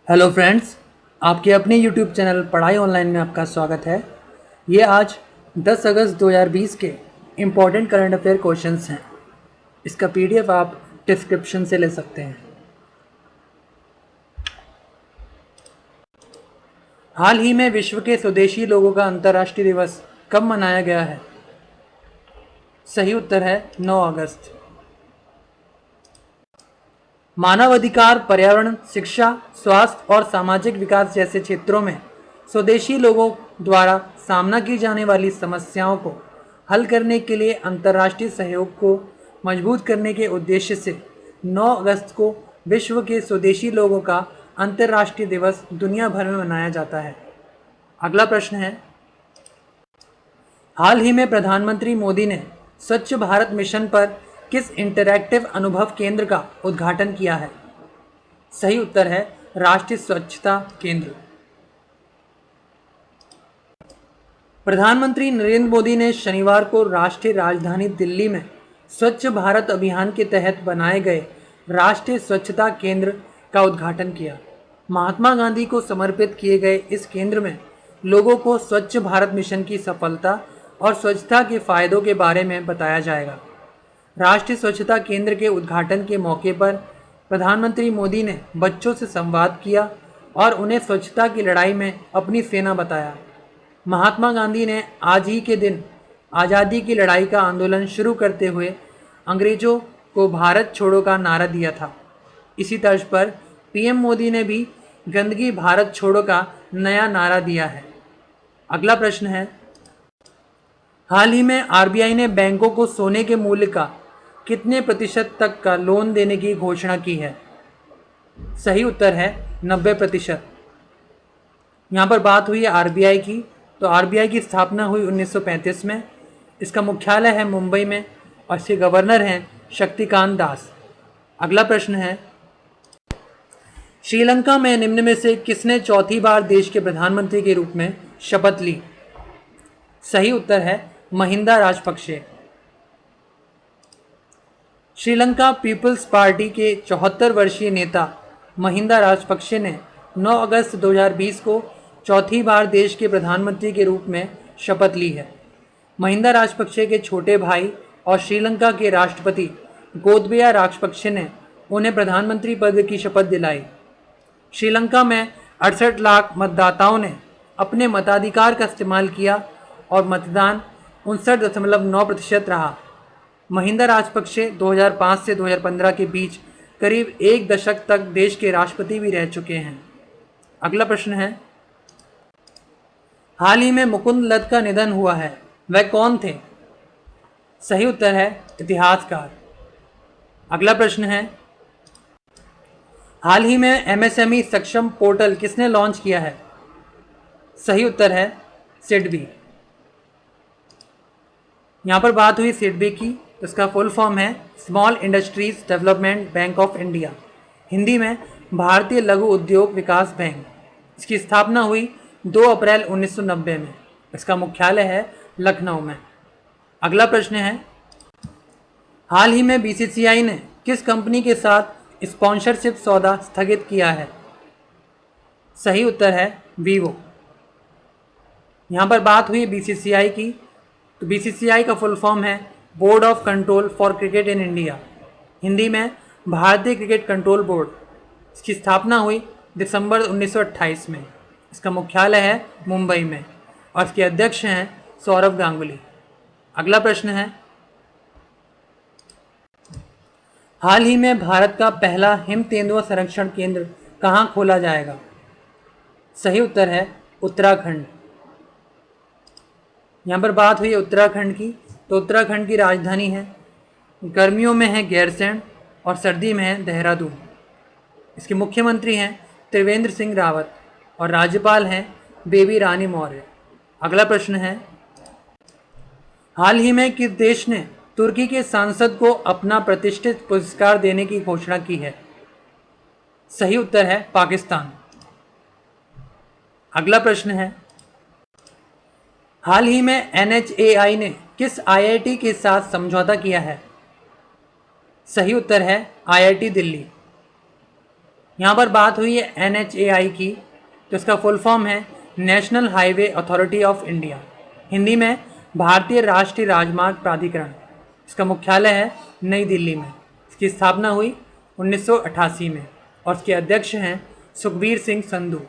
Hello friends, आपके अपने YouTube channel पढ़ाई ऑनलाइन में आपका स्वागत है। ये आज 10 अगस्त 2020 के इम्पॉर्टेंट करंट अफेयर क्वेश्चंस हैं। इसका पीडीएफ आप डिस्क्रिप्शन से ले सकते हैं। हाल ही में विश्व के स्वदेशी लोगों का अंतर्राष्ट्रीय दिवस कब मनाया गया है? सही उत्तर है 9 अगस्त। मानवाधिकार, पर्यावरण, शिक्षा, स्वास्थ्य और सामाजिक विकास जैसे क्षेत्रों में स्वदेशी लोगों द्वारा सामना की जाने वाली समस्याओं को हल करने के लिए अंतर्राष्ट्रीय सहयोग को मजबूत करने के उद्देश्य से 9 अगस्त को विश्व के स्वदेशी लोगों का अंतर्राष्ट्रीय दिवस दुनिया भर में मनाया जाता है। अगला प्रश्न है, हाल ही में प्रधानमंत्री मोदी ने स्वच्छ भारत मिशन पर किस इंटरैक्टिव अनुभव केंद्र का उद्घाटन किया है? सही उत्तर है राष्ट्रीय स्वच्छता केंद्र। प्रधानमंत्री नरेंद्र मोदी ने शनिवार को राष्ट्रीय राजधानी दिल्ली में स्वच्छ भारत अभियान के तहत बनाए गए राष्ट्रीय स्वच्छता केंद्र का उद्घाटन किया। महात्मा गांधी को समर्पित किए गए इस केंद्र में लोगों को स्वच्छ भारत मिशन की सफलता और स्वच्छता के फायदों के बारे में बताया जाएगा। राष्ट्रीय स्वच्छता केंद्र के उद्घाटन के मौके पर प्रधानमंत्री मोदी ने बच्चों से संवाद किया और उन्हें स्वच्छता की लड़ाई में अपनी सेना बताया। महात्मा गांधी ने आज ही के दिन आज़ादी की लड़ाई का आंदोलन शुरू करते हुए अंग्रेजों को भारत छोड़ो का नारा दिया था। इसी तर्ज पर पीएम मोदी ने भी गंदगी भारत छोड़ो का नया नारा दिया है। अगला प्रश्न है, हाल ही में आरबीआई ने बैंकों को सोने के मूल्य का कितने प्रतिशत तक का लोन देने की घोषणा की है? सही उत्तर है 90%। यहाँ पर बात हुई है आरबीआई की, तो आरबीआई की स्थापना हुई 1935 में। इसका मुख्यालय है मुंबई में और इसके गवर्नर हैं शक्तिकांत दास। अगला प्रश्न है, श्रीलंका में निम्न में से किसने चौथी बार देश के प्रधानमंत्री के रूप में शपथ ली? सही उत्तर है महिंदा राजपक्षे। श्रीलंका पीपल्स पार्टी के 74 वर्षीय नेता महिंदा राजपक्षे ने 9 अगस्त 2020 को चौथी बार देश के प्रधानमंत्री के रूप में शपथ ली है। महिंदा राजपक्षे के छोटे भाई और श्रीलंका के राष्ट्रपति गोतबाया राजपक्षे ने उन्हें प्रधानमंत्री पद की शपथ दिलाई। श्रीलंका में 68 लाख मतदाताओं ने अपने मताधिकार का इस्तेमाल किया और मतदान 59.9% रहा। महिंदा राजपक्षे 2005 से 2015 के बीच करीब एक दशक तक देश के राष्ट्रपति भी रह चुके हैं। अगला प्रश्न है, हाल ही में मुकुंद लत का निधन हुआ है, वह कौन थे? सही उत्तर है इतिहासकार। अगला प्रश्न है, हाल ही में एमएसएमई सक्षम पोर्टल किसने लॉन्च किया है? सही उत्तर है सिडबी। यहाँ पर बात हुई सिडबी की, तो इसका फुल फॉर्म है small industries development bank of India, Hindi में भारतीय लघु उद्योग विकास बैंक। इसकी स्थापना हुई 2 अप्रैल 1990 में। इसका मुख्यालय है लखनऊ में। अगला प्रश्न है, हाल ही में बीसीसीआई ने किस कंपनी के साथ स्पॉन्सरशिप सौदा स्थगित किया है? सही उत्तर है वीवो। यहाँ पर बात हुई बीसीसीआई की, तो बीसीसीआई का फुल फॉर्म है board of control for cricket in India, Hindi में भारतीय क्रिकेट कंट्रोल बोर्ड। इसकी स्थापना हुई दिसंबर 1928 में। इसका मुख्यालय है मुंबई में और इसके अध्यक्ष हैं सौरव गांगुली। अगला प्रश्न है, हाल ही में भारत का पहला हिम तेंदुआ संरक्षण केंद्र कहाँ खोला जाएगा? सही उत्तर है उत्तराखंड। यहाँ पर बात हुई है उत्तराखंड की, तो उत्तराखंड की राजधानी है, गर्मियों में है गैरसैंण और सर्दी में है देहरादून। इसके मुख्यमंत्री हैं त्रिवेंद्र सिंह रावत और राज्यपाल हैं बेबी रानी मौर्य। अगला प्रश्न है, हाल ही में किस देश ने तुर्की के सांसद को अपना प्रतिष्ठित पुरस्कार देने की घोषणा की है? सही उत्तर है पाकिस्तान। अगला प्रश्न है, हाल ही में एनएचएआई ने किस आईआईटी के साथ समझौता किया है? सही उत्तर है आईआईटी दिल्ली। यहाँ पर बात हुई है NHAI की, तो इसका फुल फॉर्म है national highway authority of India, Hindi में भारतीय राष्ट्रीय राजमार्ग प्राधिकरण। इसका मुख्यालय है नई दिल्ली में। इसकी स्थापना हुई 1988 में और इसके अध्यक्ष हैं सुखबीर सिंह संधू।